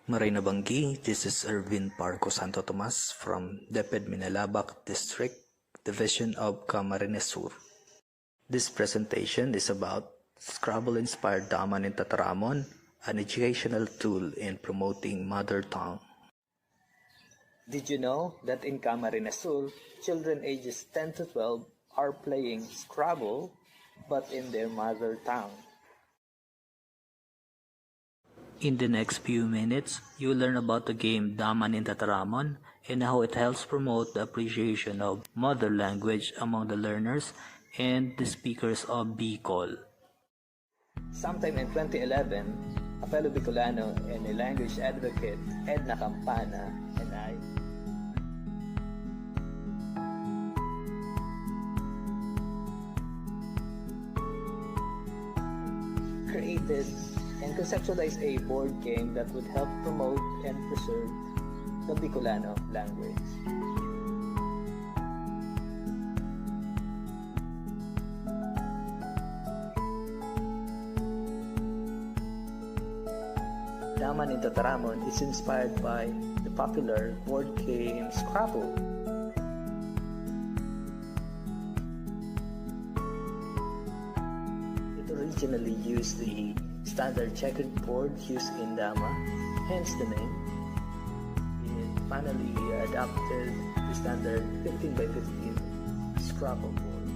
Maray Nabanggi, this is Ervin Parco Santo Tomas from Deped Minalabak District, Division of Camarines Sur. This presentation is about Scrabble-inspired Dama in Tataramon, an educational tool in promoting mother tongue. Did you know that in Camarines Sur, children ages 10 to 12 are playing Scrabble, but in their mother tongue? In the next few minutes, you'll learn about the game Dama in Tataramon and how it helps promote the appreciation of mother language among the learners and the speakers of Bicol. Sometime in 2011, a fellow Bicolano and a language advocate, Edna Campana, and I created and conceptualized a board game that would help promote and preserve the Bicolano language. Dama in Tataramon is inspired by the popular board game Scrabble. It originally used the standard checkered board used in Dama, hence the name. It finally adopted the standard 15 by 15 Scrabble board.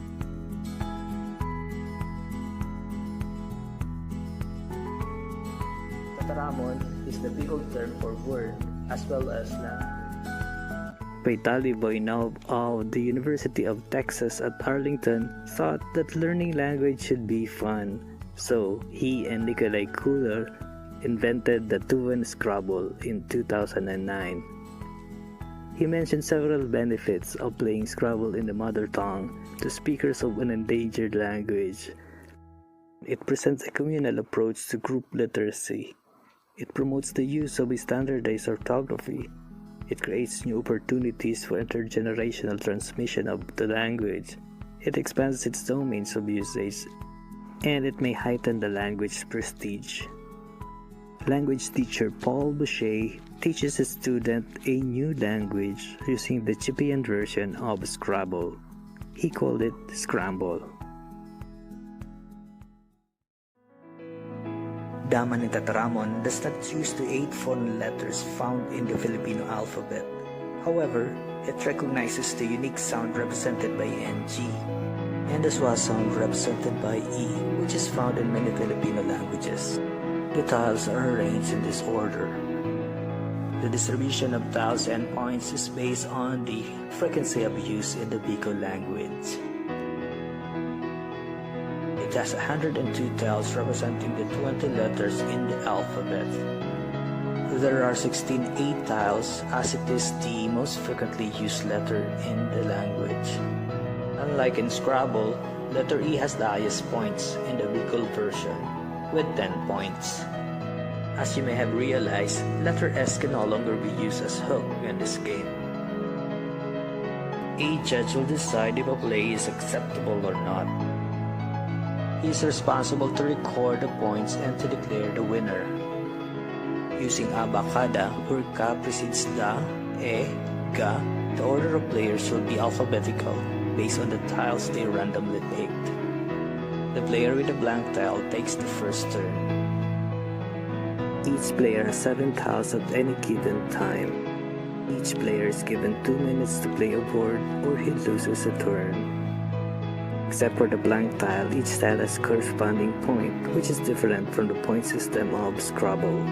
Tataramon is the Bicol term for word as well as language. Paitali Boynaub of the University of Texas at Arlington thought that learning language should be fun. So, he and Nikolai Kuhler invented the two-and Scrabble in 2009. He mentioned several benefits of playing Scrabble in the mother tongue to speakers of an endangered language. It presents a communal approach to group literacy. It promotes the use of a standardized orthography. It creates new opportunities for intergenerational transmission of the language. It expands its domains of usage, and it may heighten the language's prestige. Language teacher Paul Boucher teaches his student a new language using the Chipian version of Scrabble. He called it Scramble. Dama in Tataramon does not use the 8 foreign letters found in the Filipino alphabet. However, it recognizes the unique sound represented by NG and the schwa sound represented by E, which is found in many Filipino languages. The tiles are arranged in this order. The distribution of tiles and points is based on the frequency of use in the Bicol language. It has 102 tiles representing the 20 letters in the alphabet. There are 16 A tiles as it is the most frequently used letter in the language. Unlike in Scrabble, letter E has the highest points in the Bicol version, with 10 points. As you may have realized, letter S can no longer be used as hook in this game. A judge will decide if a play is acceptable or not. He is responsible to record the points and to declare the winner. Using abacada, where ka precedes da, ga, the order of players will be alphabetical, based on the tiles they randomly picked. The player with a blank tile takes the first turn. Each player has 7 tiles at any given time. Each player is given 2 minutes to play a board or he loses a turn. Except for the blank tile, each tile has a corresponding point, which is different from the point system of Scrabble.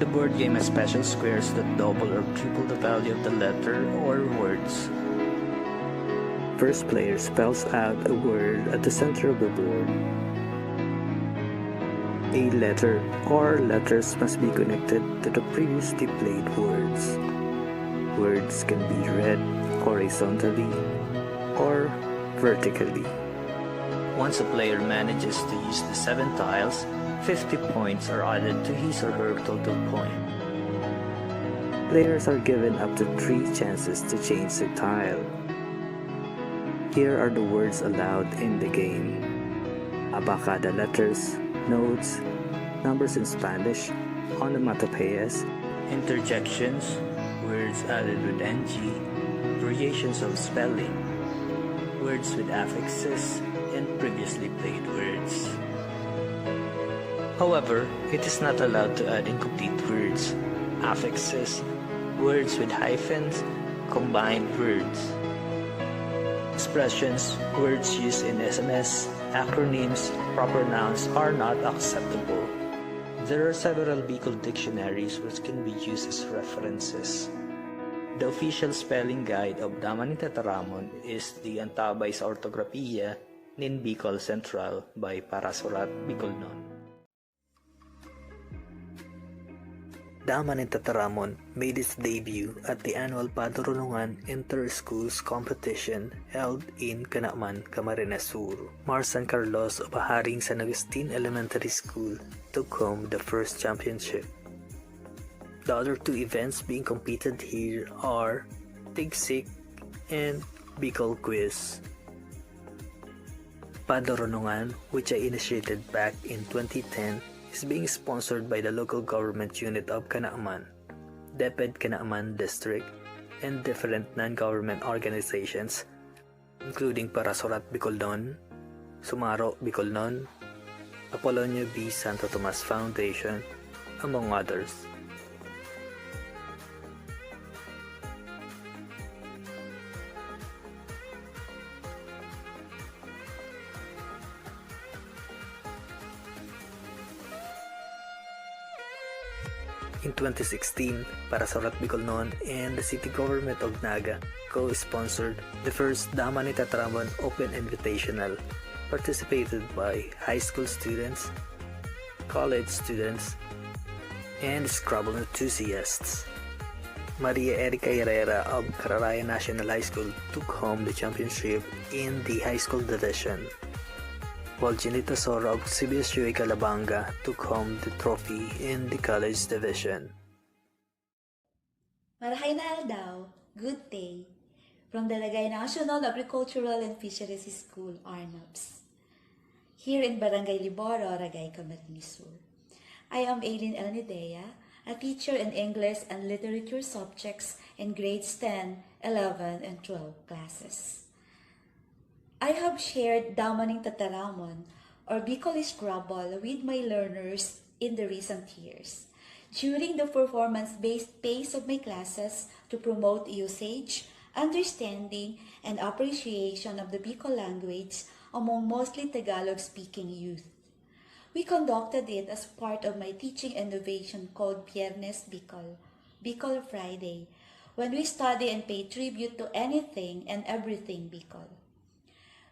The board game has special squares that double or triple the value of the letter or words. First player spells out a word at the center of the board. A letter or letters must be connected to the previously played words. Words can be read horizontally or vertically. Once a player manages to use the 7 tiles, 50 points are added to his or her total point. Players are given up to 3 chances to change the tile. Here are the words allowed in the game: abacada letters, notes, numbers in Spanish, onomatopoeias, Interjections, words added with ng, variations of spelling, words with affixes, and previously played words. However, it is not allowed to add incomplete words, affixes, words with hyphens, combined words. Expressions, words used in SMS, acronyms, proper nouns are not acceptable. There are several Bicol dictionaries which can be used as references. The official spelling guide of Dama ni Tataramon is the Antabay sa Ortografiya nin Bicol Central by Parasurat Bicolnon. Dama ni Tataramon made its debut at the annual Padurunungan Inter-Schools competition held in Canaman, Camarines Sur. Mar San Carlos of Haring San Agustin Elementary School took home the first championship. The other two events being competed here are Tigsik and Bicol Quiz. Padurunungan, which I initiated back in 2010, is being sponsored by the local government unit of Canaaman, DepEd Canaaman District, and different non-government organizations, including Parasurat Bicolnon, Sumaro Bicolnon, Apolonio B. Santo Tomas Foundation, among others. In 2016, Parasurat Bicolnon and the city government of Naga co-sponsored the first Dama ni Tataramon Open Invitational, participated by high school students, college students, and Scrabble enthusiasts. Maria Erica Herrera of Cararaya National High School took home the championship in the high school division, while Janita Sora of CBSUA Calabanga took home the trophy in the college division. Marahay na daw, good day, from the Lagay National Agricultural and Fisheries School, Arnabs, here in Barangay Liboro, Ragay, Camarines Sur. I am Aileen Elnidea, a teacher in English and Literature subjects in grades 10, 11, and 12 classes. I have shared Dama ni Tataramon or Bicol Scrabble with my learners in the recent years, during the performance-based pace of my classes to promote usage, understanding, and appreciation of the Bicol language among mostly Tagalog-speaking youth. We conducted it as part of my teaching innovation called Viernes Bicol, Bicol Friday, when we study and pay tribute to anything and everything Bicol.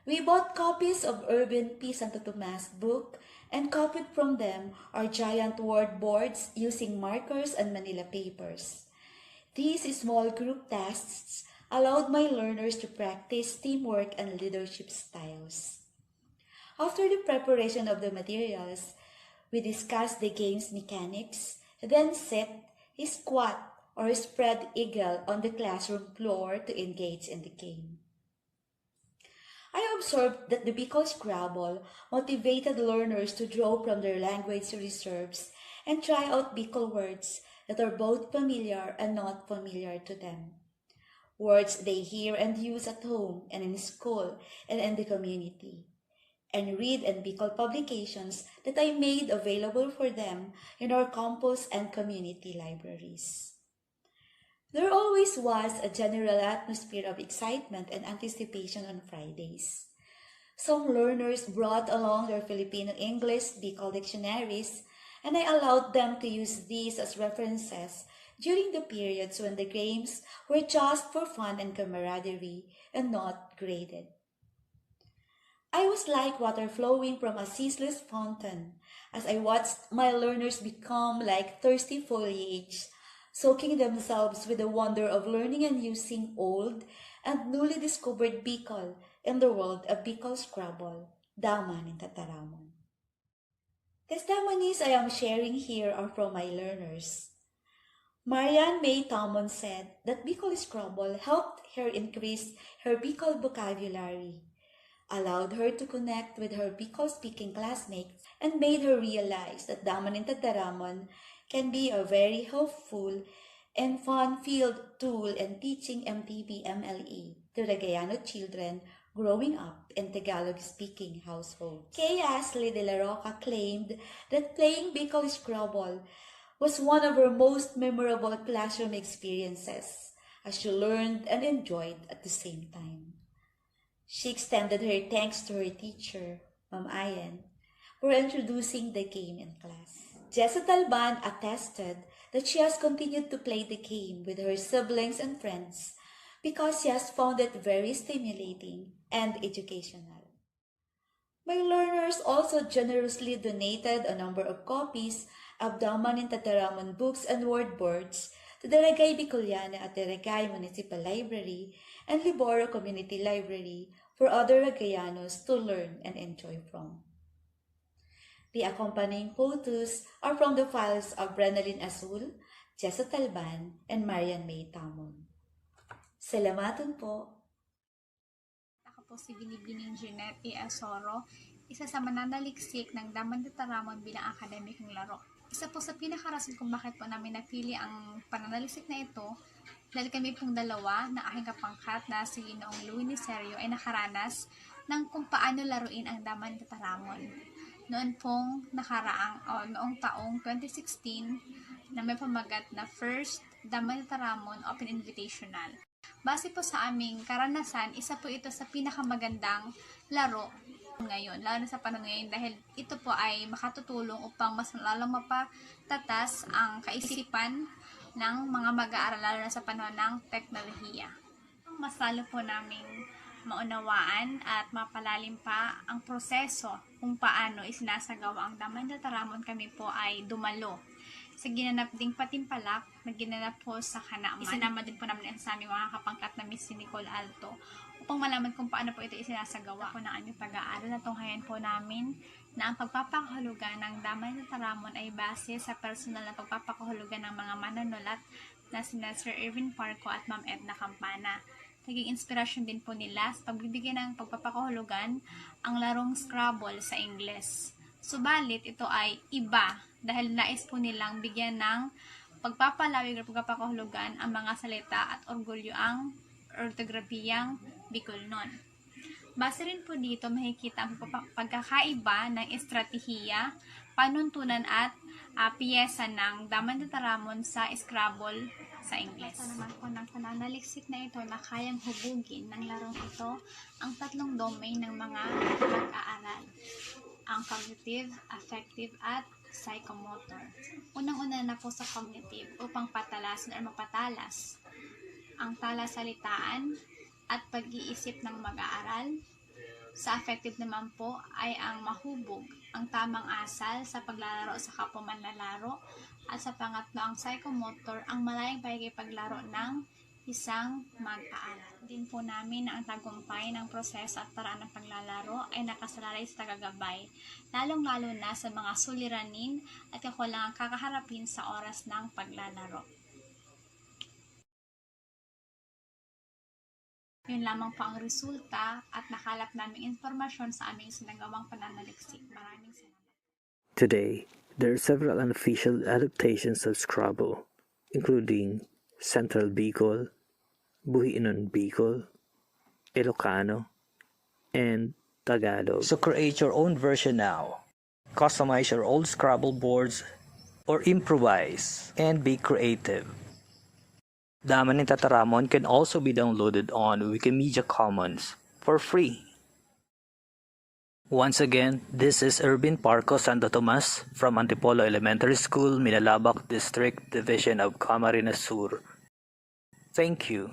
We bought copies of Urban P. Santo Tomas' book and copied from them our giant word boards using markers and Manila papers. These small group tasks allowed my learners to practice teamwork and leadership styles. After the preparation of the materials, we discussed the game's mechanics, then sit, squat, or spread eagle on the classroom floor to engage in the game. I observed that the Bicol Scrabble motivated learners to draw from their language reserves and try out Bicol words that are both familiar and not familiar to them. Words they hear and use at home and in school and in the community. And read and Bicol publications that I made available for them in our campus and community libraries. There always was a general atmosphere of excitement and anticipation on Fridays. Some learners brought along their Filipino English Bicol dictionaries, and I allowed them to use these as references during the periods when the games were just for fun and camaraderie and not graded. I was like water flowing from a ceaseless fountain as I watched my learners become like thirsty foliage, soaking themselves with the wonder of learning and using old and newly discovered Bicol in the world of Bicol Scrabble, Dama ni Tataramon. Testimonies I am sharing here are from my learners. Marianne May Tamon said that Bicol Scrabble helped her increase her Bicol vocabulary, allowed her to connect with her Bicol-speaking classmates, and made her realize that Dama and Tataramon can be a very helpful and fun-filled tool in teaching MTP-MLE to Regayano children growing up in Tagalog-speaking households. Kay Ashley de la Roca claimed that playing Bicol Scrabble was one of her most memorable classroom experiences, as she learned and enjoyed at the same time. She extended her thanks to her teacher, Ma'am Ayan, for introducing the game in class. Jessa Talban attested that she has continued to play the game with her siblings and friends because she has found it very stimulating and educational. My learners also generously donated a number of copies of Dama and Tataramon books and word boards to the Regay Bicolana at the Regay Municipal Library and Liboro Community Library for other Regayanos to learn and enjoy from. The accompanying photos are from the files of Brenalyn Azul, Jessa Talban, and Marian May Tamon. Salamaton po! Ako po si Binibining Jeanette E. Asoro, isa sa mananaliksik ng Dama and Tataramon bilang akademikong laro. Isa po sa pinakarason kung bakit po namin napili ang pananaliksik na ito dahil kami pong dalawa ng aking kapangkat na si Noong Louie Nicerio ay nakaranas ng kung paano laruin ang Dama and Tataramon. Noon pong noong taong 2016 na may pamagat na First Dama and Tataramon Open Invitational. Base po sa aming karanasan, isa po ito sa pinakamagandang laro ngayon, lalo na sa panahon ngayon dahil ito po ay makatutulong upang mas lalong mapatatas ang kaisipan ng mga mag-aaral lalo na sa panahon ng teknolohiya. Mas lalo po naming maunawaan at mapalalim pa ang proseso kung paano isinasagawa ang Dama and Tataramon. Kami po ay dumalo sa ginanap ding patimpalak na ginanap po sa Kanaman. Isinama din po namin sa aming mga kapangkat na Miss Nicole Alto upang malaman kung paano po ito isinasagawa po ng aming pag-aaral. Natunghayan po namin na ang pagpapakahulugan ng Dama and Tataramon ay base sa personal na pagpapakahulugan ng mga manunulat na sina Sir Irvin Parco at Ma'am Edna Campana. Naging inspirasyon din po nila sa pagbibigay ng pagpapakahulugan ang larong Scrabble sa Ingles. Subalit, ito ay iba dahil nais po nilang bigyan ng pagpapalawig at pagpapakahulugan ang mga salita at orgulyo ang ortografiyang Bicolnon. Base rin po dito makikita ang pagkakaiba ng estratehiya, panuntunan at piyesa ng Dama and Tataramon sa Scrabble sa Ingles. Sa naman po ng pananaliksik na ito na kayang hubugin ng larong ito ang tatlong domain ng mga mag-aaral. Ang cognitive, affective, at psychomotor. Unang-una na po sa cognitive upang patalasin o mapatalas ang talasalitaan at pag-iisip ng mag-aaral. Sa affective naman po ay ang mahubog ang tamang asal sa paglalaro sa kapwa manlalaro. At sa pangatlo ang psychomotor, ang malayang pakikipaglaro ng isang mag-aaral. Din po namin na ang tagumpay ng proseso at paraan ng paglalaro ay nakasalalay sa tagagabay, lalong-lalo na sa mga suliranin at kakulangang kakaharapin sa oras ng paglalaro. Yun lamang po ang resulta at nakalap naming informasyon sa aming sinagawang pananaliksik. Maraming salamat. Today, there are several unofficial adaptations of Scrabble, including Central Bicol, Buhinon Bicol, Ilocano, and Tagalog. So create your own version now. Customize your old Scrabble boards or improvise and be creative. Dama and Tataramon can also be downloaded on Wikimedia Commons for free. Once again, this is Irvin Parco Santo Tomas from Antipolo Elementary School, Minalabak District, Division of Camarines Sur. Thank you.